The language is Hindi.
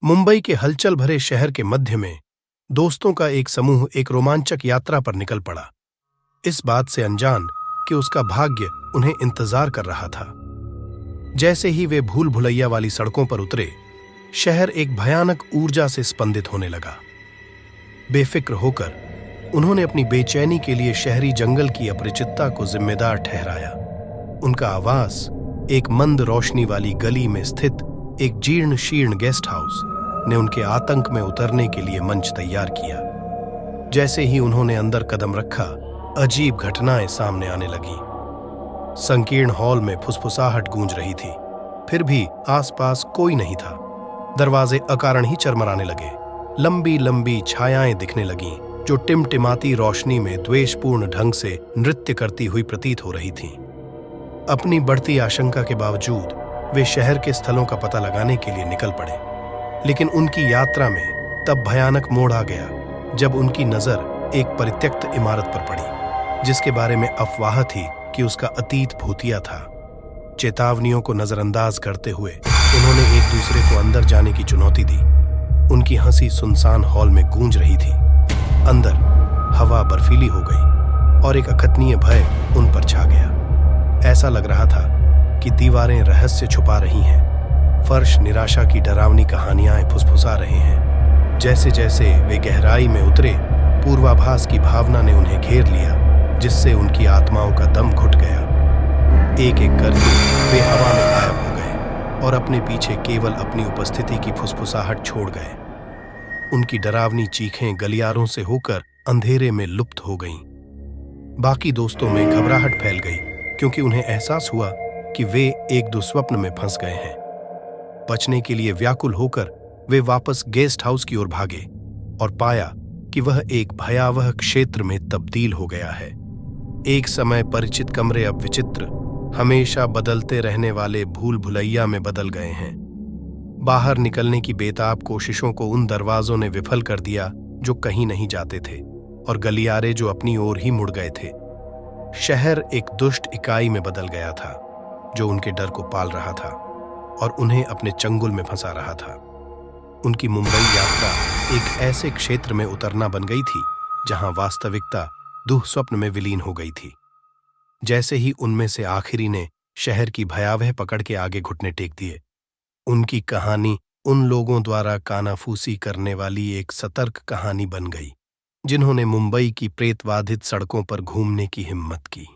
मुंबई के हलचल भरे शहर के मध्य में दोस्तों का एक समूह एक रोमांचक यात्रा पर निकल पड़ा, इस बात से अनजान कि उसका भाग्य उन्हें इंतजार कर रहा था। जैसे ही वे भूल भुलैया वाली सड़कों पर उतरे, शहर एक भयानक ऊर्जा से स्पंदित होने लगा। बेफिक्र होकर उन्होंने अपनी बेचैनी के लिए शहरी जंगल की अपरिचितता को जिम्मेदार ठहराया। उनका आवास एक मंद रोशनी वाली गली में स्थित एक जीर्ण शीर्ण गेस्ट हाउस ने उनके आतंक में उतरने के लिए मंच तैयार किया। जैसे ही उन्होंने अंदर कदम रखा, अजीब घटनाएं सामने आने लगी। संकीर्ण हॉल में फुसफुसाहट गूंज रही थी, फिर भी आसपास कोई नहीं था। दरवाजे अकारण ही चरमराने लगे। लंबी लंबी छायाएं दिखने लगीं, जो टिमटिमाती रोशनी में द्वेषपूर्ण ढंग से नृत्य करती हुई प्रतीत हो रही थीं। अपनी बढ़ती आशंका के बावजूद वे शहर के स्थलों का पता लगाने के लिए निकल पड़े, लेकिन उनकी यात्रा में तब भयानक मोड़ आ गया जब उनकी नजर एक परित्यक्त इमारत पर पड़ी, जिसके बारे में अफवाह थी कि उसका अतीत भूतिया था। चेतावनियों को नजरअंदाज करते हुए उन्होंने एक दूसरे को अंदर जाने की चुनौती दी। उनकी हंसी सुनसान हॉल में गूंज रही थी। अंदर हवा बर्फीली हो गई और एक अकथनीय भय उन पर छा गया। ऐसा लग रहा था कि दीवारें रहस्य छुपा रही हैं, फर्श निराशा की डरावनी कहानियां फुसफुसा रहे हैं। जैसे जैसे वे गहराई में उतरे, पूर्वाभास की भावना ने उन्हें घेर लिया, जिससे उनकी आत्माओं का दम घुट गया। एक एक करके वे हवा में गायब हो गए और अपने पीछे केवल अपनी उपस्थिति की फुसफुसाहट छोड़ गए। उनकी डरावनी चीखें गलियारों से होकर अंधेरे में लुप्त हो गईं। बाकी दोस्तों में घबराहट फैल गई, क्योंकि उन्हें एहसास हुआ कि वे एक दुस्वप्न में फंस गए हैं। बचने के लिए व्याकुल होकर वे वापस गेस्ट हाउस की ओर भागे और पाया कि वह एक भयावह क्षेत्र में तब्दील हो गया है। एक समय परिचित कमरे अब विचित्र, हमेशा बदलते रहने वाले भूल भुलैया में बदल गए हैं। बाहर निकलने की बेताब कोशिशों को उन दरवाजों ने विफल कर दिया जो कहीं नहीं जाते थे, और गलियारे जो अपनी ओर ही मुड़ गए थे। शहर एक दुष्ट इकाई में बदल गया था, जो उनके डर को पाल रहा था और उन्हें अपने चंगुल में फंसा रहा था। उनकी मुंबई यात्रा एक ऐसे क्षेत्र में उतरना बन गई थी जहां वास्तविकता दुःस्वप्न में विलीन हो गई थी। जैसे ही उनमें से आखिरी ने शहर की भयावह पकड़ के आगे घुटने टेक दिए, उनकी कहानी उन लोगों द्वारा कानाफूसी करने वाली एक सतर्क कहानी बन गई, जिन्होंने मुंबई की प्रेतवाधित सड़कों पर घूमने की हिम्मत की।